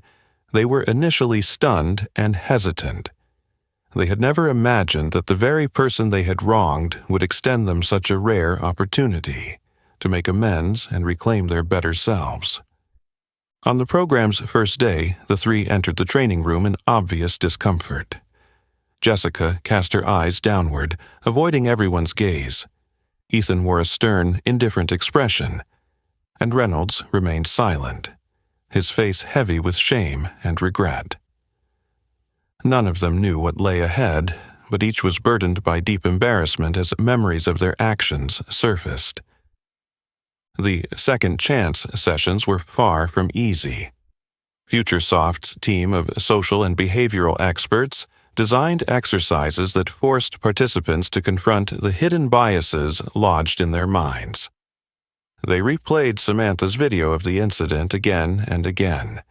they were initially stunned and hesitant. They had never imagined that the very person they had wronged would extend them such a rare opportunity to make amends and reclaim their better selves. On the program's first day, the three entered the training room in obvious discomfort. Jessica cast her eyes downward, avoiding everyone's gaze. Ethan wore a stern, indifferent expression, and Reynolds remained silent, his face heavy with shame and regret. None of them knew what lay ahead, but each was burdened by deep embarrassment as memories of their actions surfaced. The Second Chance sessions were far from easy. FutureSoft's team of social and behavioral experts designed exercises that forced participants to confront the hidden biases lodged in their minds. They replayed Samantha's video of the incident again and again,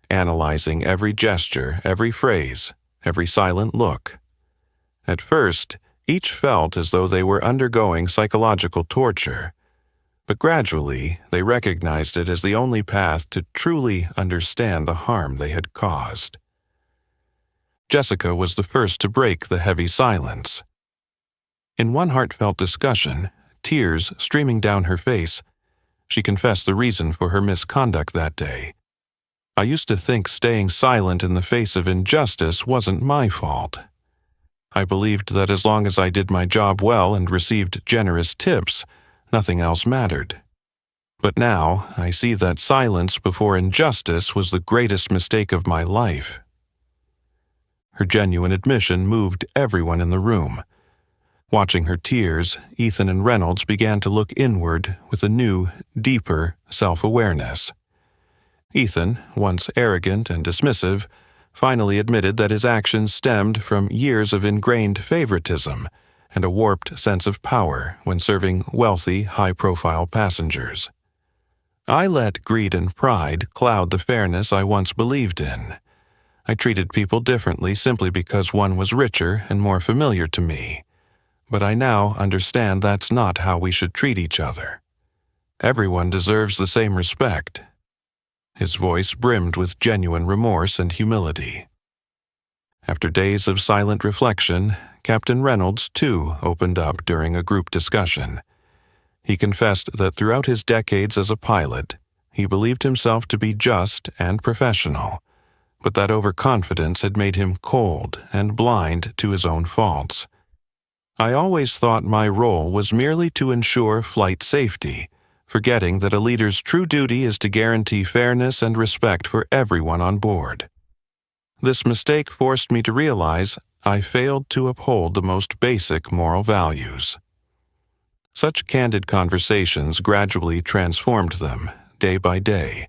analyzing every gesture, every phrase, every silent look. At first, each felt as though they were undergoing psychological torture, but gradually they recognized it as the only path to truly understand the harm they had caused. Jessica was the first to break the heavy silence. In one heartfelt discussion, tears streaming down her face, she confessed the reason for her misconduct that day. "I used to think staying silent in the face of injustice wasn't my fault. I believed that as long as I did my job well and received generous tips, nothing else mattered. But now I see that silence before injustice was the greatest mistake of my life." Her genuine admission moved everyone in the room. Watching her tears, Ethan and Reynolds began to look inward with a new, deeper self-awareness. Ethan, once arrogant and dismissive, finally admitted that his actions stemmed from years of ingrained favoritism and a warped sense of power when serving wealthy, high-profile passengers. "I let greed and pride cloud the fairness I once believed in. I treated people differently simply because one was richer and more familiar to me. But I now understand that's not how we should treat each other. Everyone deserves the same respect." His voice brimmed with genuine remorse and humility. After days of silent reflection, Captain Reynolds, too, opened up during a group discussion. He confessed that throughout his decades as a pilot, he believed himself to be just and professional, but that overconfidence had made him cold and blind to his own faults. I always thought my role was merely to ensure flight safety, forgetting that a leader's true duty is to guarantee fairness and respect for everyone on board. This mistake forced me to realize I failed to uphold the most basic moral values. Such candid conversations gradually transformed them, day by day.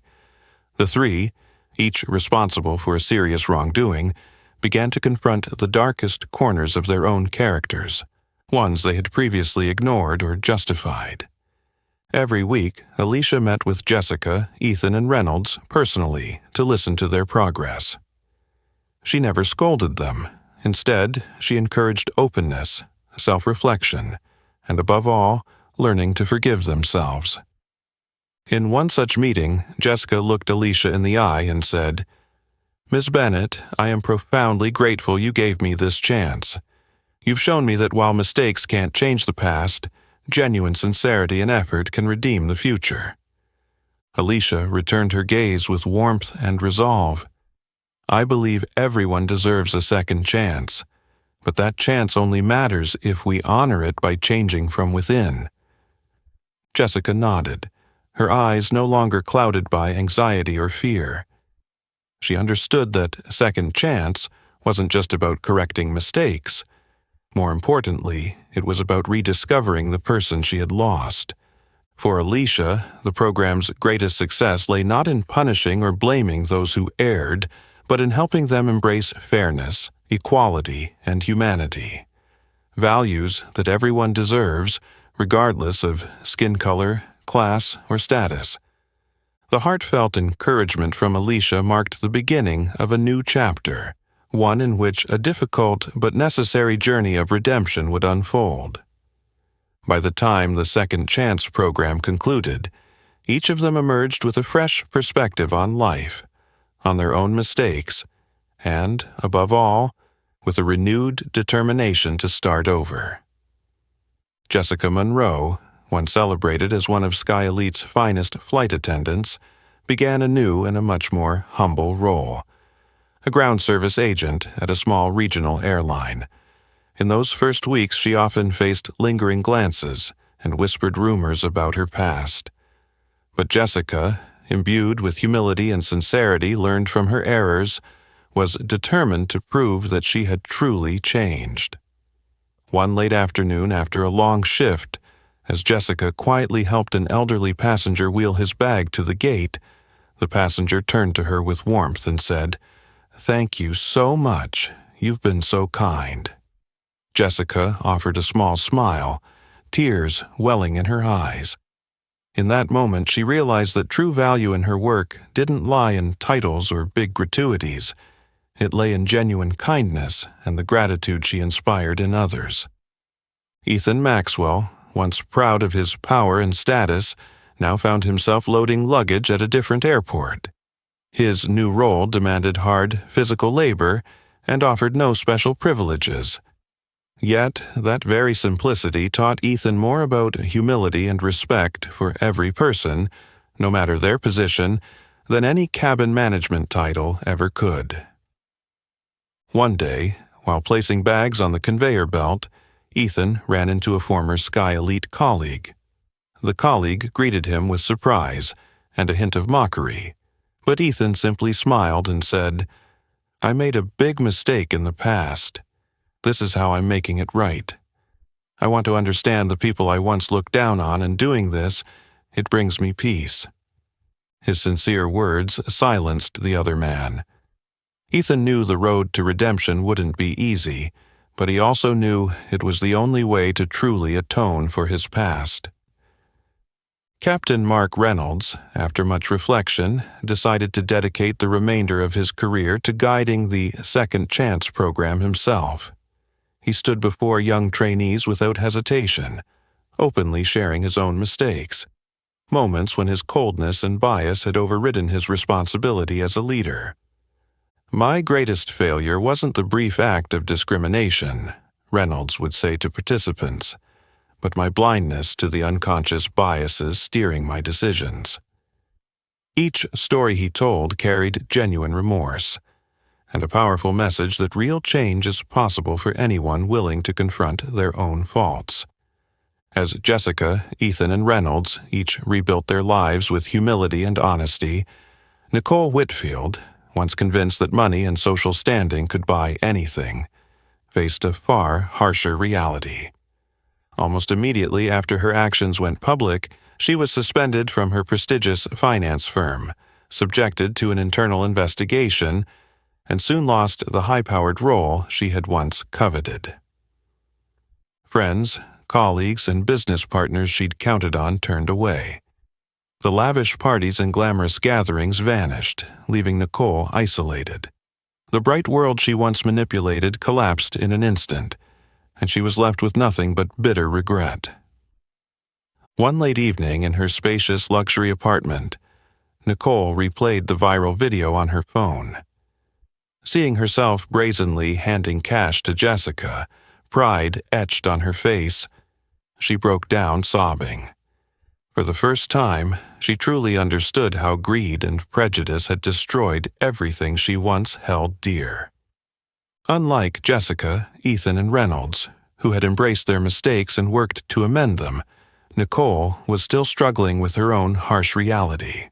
The three, each responsible for a serious wrongdoing, began to confront the darkest corners of their own characters, ones they had previously ignored or justified. Every week, Alicia met with Jessica, Ethan, and Reynolds personally to listen to their progress. She never scolded them. Instead, she encouraged openness, self-reflection, and above all, learning to forgive themselves. In one such meeting, Jessica looked Alicia in the eye and said, "Miss Bennett, I am profoundly grateful you gave me this chance. You've shown me that while mistakes can't change the past, genuine sincerity and effort can redeem the future." Alicia returned her gaze with warmth and resolve. "I believe everyone deserves a second chance, but that chance only matters if we honor it by changing from within." Jessica nodded, her eyes no longer clouded by anxiety or fear. She understood that second chance wasn't just about correcting mistakes. More importantly, it was about rediscovering the person she had lost. For Alicia, the program's greatest success lay not in punishing or blaming those who erred, but in helping them embrace fairness, equality, and humanity. Values that everyone deserves, regardless of skin color, class, or status. The heartfelt encouragement from Alicia marked the beginning of a new chapter, one in which a difficult but necessary journey of redemption would unfold. By the time the Second Chance program concluded, each of them emerged with a fresh perspective on life, on their own mistakes, and, above all, with a renewed determination to start over. Jessica Monroe, once celebrated as one of Escalate's finest flight attendants, began anew in a much more humble role, a ground service agent at a small regional airline. In those first weeks, she often faced lingering glances and whispered rumors about her past. But Jessica, imbued with humility and sincerity learned from her errors, was determined to prove that she had truly changed. One late afternoon after a long shift, as Jessica quietly helped an elderly passenger wheel his bag to the gate, the passenger turned to her with warmth and said, "Thank you so much. You've been so kind." Jessica offered a small smile, tears welling in her eyes. In that moment, she realized that true value in her work didn't lie in titles or big gratuities. It lay in genuine kindness and the gratitude she inspired in others. Ethan Maxwell, once proud of his power and status, now found himself loading luggage at a different airport. His new role demanded hard physical labor and offered no special privileges. Yet, that very simplicity taught Ethan more about humility and respect for every person, no matter their position, than any cabin management title ever could. One day, while placing bags on the conveyor belt, Ethan ran into a former Sky Elite colleague. The colleague greeted him with surprise and a hint of mockery, but Ethan simply smiled and said, "I made a big mistake in the past. This is how I'm making it right. I want to understand the people I once looked down on, and doing this, it brings me peace." His sincere words silenced the other man. Ethan knew the road to redemption wouldn't be easy, but he also knew it was the only way to truly atone for his past. Captain Mark Reynolds, after much reflection, decided to dedicate the remainder of his career to guiding the Second Chance program himself. He stood before young trainees without hesitation, openly sharing his own mistakes, moments when his coldness and bias had overridden his responsibility as a leader. "My greatest failure wasn't the brief act of discrimination," Reynolds would say to participants, "but my blindness to the unconscious biases steering my decisions." Each story he told carried genuine remorse. and a powerful message that real change is possible for anyone willing to confront their own faults. As Jessica, Ethan, and Reynolds each rebuilt their lives with humility and honesty, Nicole Whitfield, once convinced that money and social standing could buy anything, faced a far harsher reality. Almost immediately after her actions went public, she was suspended from her prestigious finance firm, subjected to an internal investigation, and soon lost the high-powered role she had once coveted. Friends, colleagues, and business partners she'd counted on turned away. The lavish parties and glamorous gatherings vanished, leaving Nicole isolated. The bright world she once manipulated collapsed in an instant, and she was left with nothing but bitter regret. One late evening in her spacious luxury apartment, Nicole replayed the viral video on her phone. Seeing herself brazenly handing cash to Jessica, pride etched on her face, she broke down sobbing. For the first time, she truly understood how greed and prejudice had destroyed everything she once held dear. Unlike Jessica, Ethan, and Reynolds, who had embraced their mistakes and worked to amend them, Nicole was still struggling with her own harsh reality.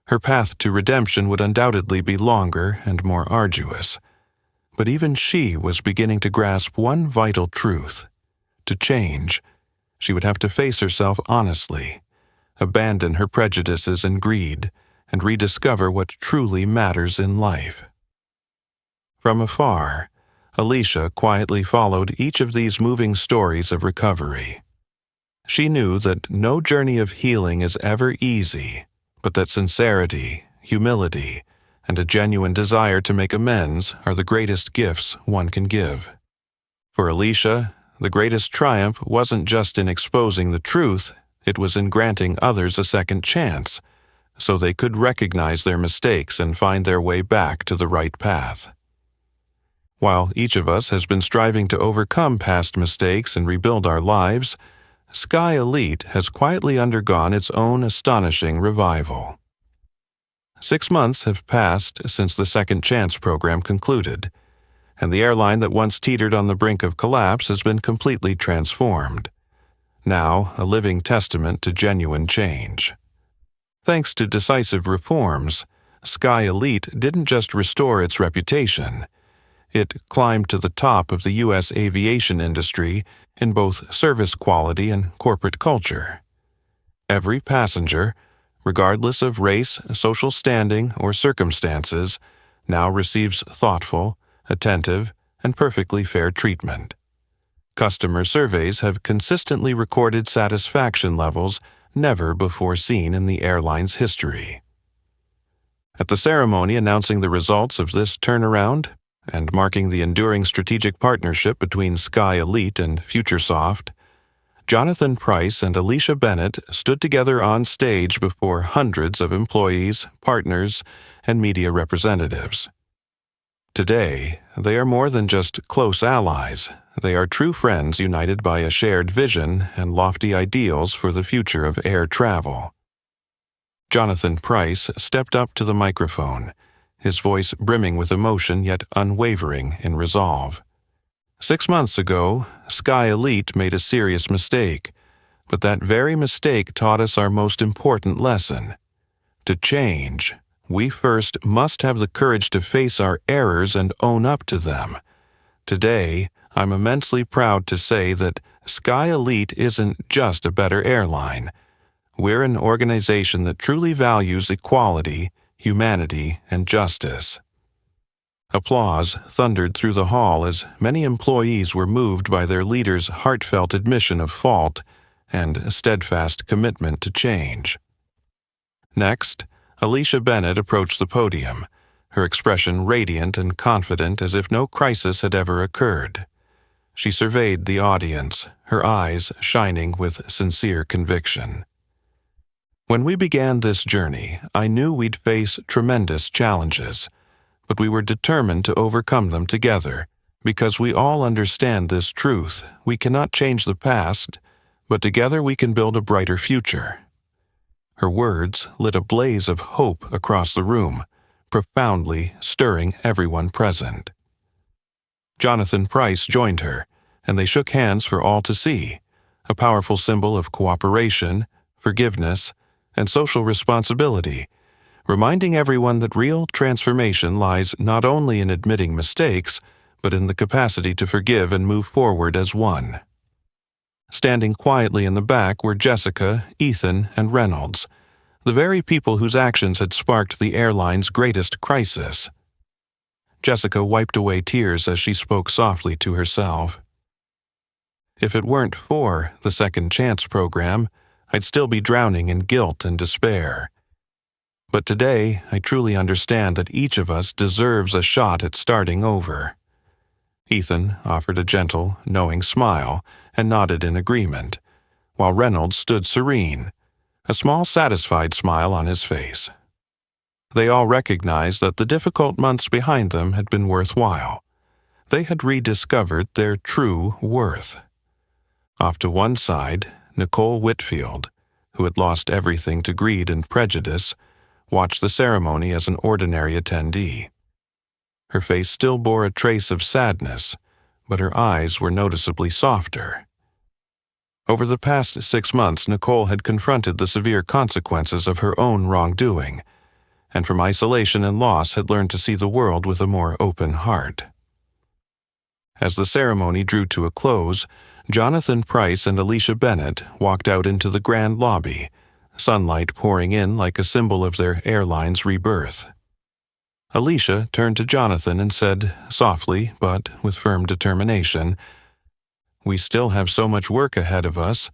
Her path to redemption would undoubtedly be longer and more arduous, but even she was beginning to grasp one vital truth. To change, she would have to face herself honestly, abandon her prejudices and greed, and rediscover what truly matters in life. From afar, Alicia quietly followed each of these moving stories of recovery. She knew that no journey of healing is ever easy, but that sincerity, humility, and a genuine desire to make amends are the greatest gifts one can give. For Alicia, the greatest triumph wasn't just in exposing the truth, it was in granting others a second chance, so they could recognize their mistakes and find their way back to the right path. While each of us has been striving to overcome past mistakes and rebuild our lives, Sky Elite has quietly undergone its own astonishing revival. 6 months have passed since the Second Chance program concluded, and the airline that once teetered on the brink of collapse has been completely transformed, now a living testament to genuine change. Thanks to decisive reforms, Sky Elite didn't just restore its reputation, it climbed to the top of the U.S. aviation industry in both service quality and corporate culture. Every passenger, regardless of race, social standing, or circumstances, now receives thoughtful, attentive, and perfectly fair treatment. Customer surveys have consistently recorded satisfaction levels never before seen in the airline's history. At the ceremony announcing the results of this turnaround, and marking the enduring strategic partnership between Sky Elite and FutureSoft, Jonathan Price and Alicia Bennett stood together on stage before hundreds of employees, partners, and media representatives. Today, they are more than just close allies. They are true friends united by a shared vision and lofty ideals for the future of air travel. Jonathan Price stepped up to the microphone, his voice brimming with emotion yet unwavering in resolve. 6 months ago, Sky Elite made a serious mistake, but that very mistake taught us our most important lesson. To change, we first must have the courage to face our errors and own up to them. Today, I'm immensely proud to say that Sky Elite isn't just a better airline. We're an organization that truly values equality, humanity, and justice. Applause thundered through the hall as many employees were moved by their leader's heartfelt admission of fault and steadfast commitment to change. Next, Alicia Bennett approached the podium, her expression radiant and confident as if no crisis had ever occurred. She surveyed the audience, her eyes shining with sincere conviction. When we began this journey, I knew we'd face tremendous challenges, but we were determined to overcome them together, because we all understand this truth: we cannot change the past, but together we can build a brighter future. Her words lit a blaze of hope across the room, profoundly stirring everyone present. Jonathan Pryce joined her, and they shook hands for all to see, a powerful symbol of cooperation, forgiveness, and social responsibility, reminding everyone that real transformation lies not only in admitting mistakes, but in the capacity to forgive and move forward as one. Standing quietly in the back were Jessica, Ethan, and Reynolds, the very people whose actions had sparked the airline's greatest crisis. Jessica wiped away tears as she spoke softly to herself. If it weren't for the Second Chance program, I'd still be drowning in guilt and despair. But today, I truly understand that each of us deserves a shot at starting over. Ethan offered a gentle, knowing smile and nodded in agreement, while Reynolds stood serene, a small satisfied smile on his face. They all recognized that the difficult months behind them had been worthwhile. They had rediscovered their true worth. Off to one side, Nicole Whitfield, who had lost everything to greed and prejudice, watched the ceremony as an ordinary attendee. Her face still bore a trace of sadness, but her eyes were noticeably softer. Over the past 6 months, Nicole had confronted the severe consequences of her own wrongdoing, and from isolation and loss had learned to see the world with a more open heart. As the ceremony drew to a close, Jonathan Pryce and Alicia Bennett walked out into the grand lobby, sunlight pouring in like a symbol of their airline's rebirth. Alicia turned to Jonathan and said, softly but with firm determination, "We still have so much work ahead of us,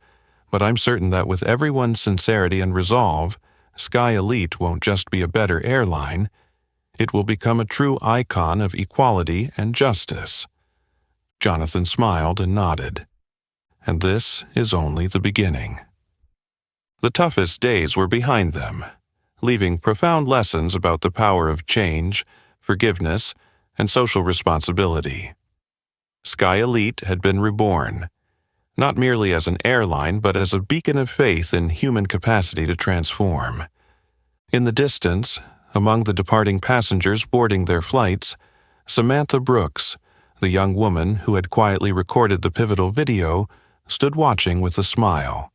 but I'm certain that with everyone's sincerity and resolve, Sky Elite won't just be a better airline, it will become a true icon of equality and justice." Jonathan smiled and nodded. And this is only the beginning. The toughest days were behind them, leaving profound lessons about the power of change, forgiveness, and social responsibility. Sky Elite had been reborn, not merely as an airline but as a beacon of faith in human capacity to transform. In the distance, among the departing passengers boarding their flights, Samantha Brooks, the young woman who had quietly recorded the pivotal video, stood watching with a smile.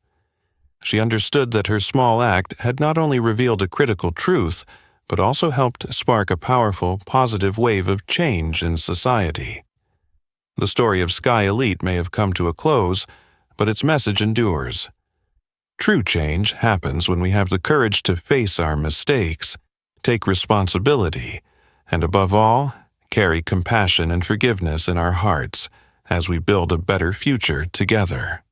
She understood that her small act had not only revealed a critical truth, but also helped spark a powerful, positive wave of change in society. The story of Sky Elite may have come to a close, but its message endures. True change happens when we have the courage to face our mistakes, take responsibility, and above all, carry compassion and forgiveness in our hearts as we build a better future together.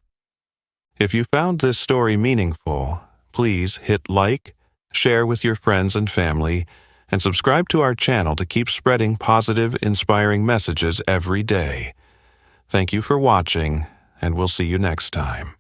If you found this story meaningful, please hit like, share with your friends and family, and subscribe to our channel to keep spreading positive, inspiring messages every day. Thank you for watching, and we'll see you next time.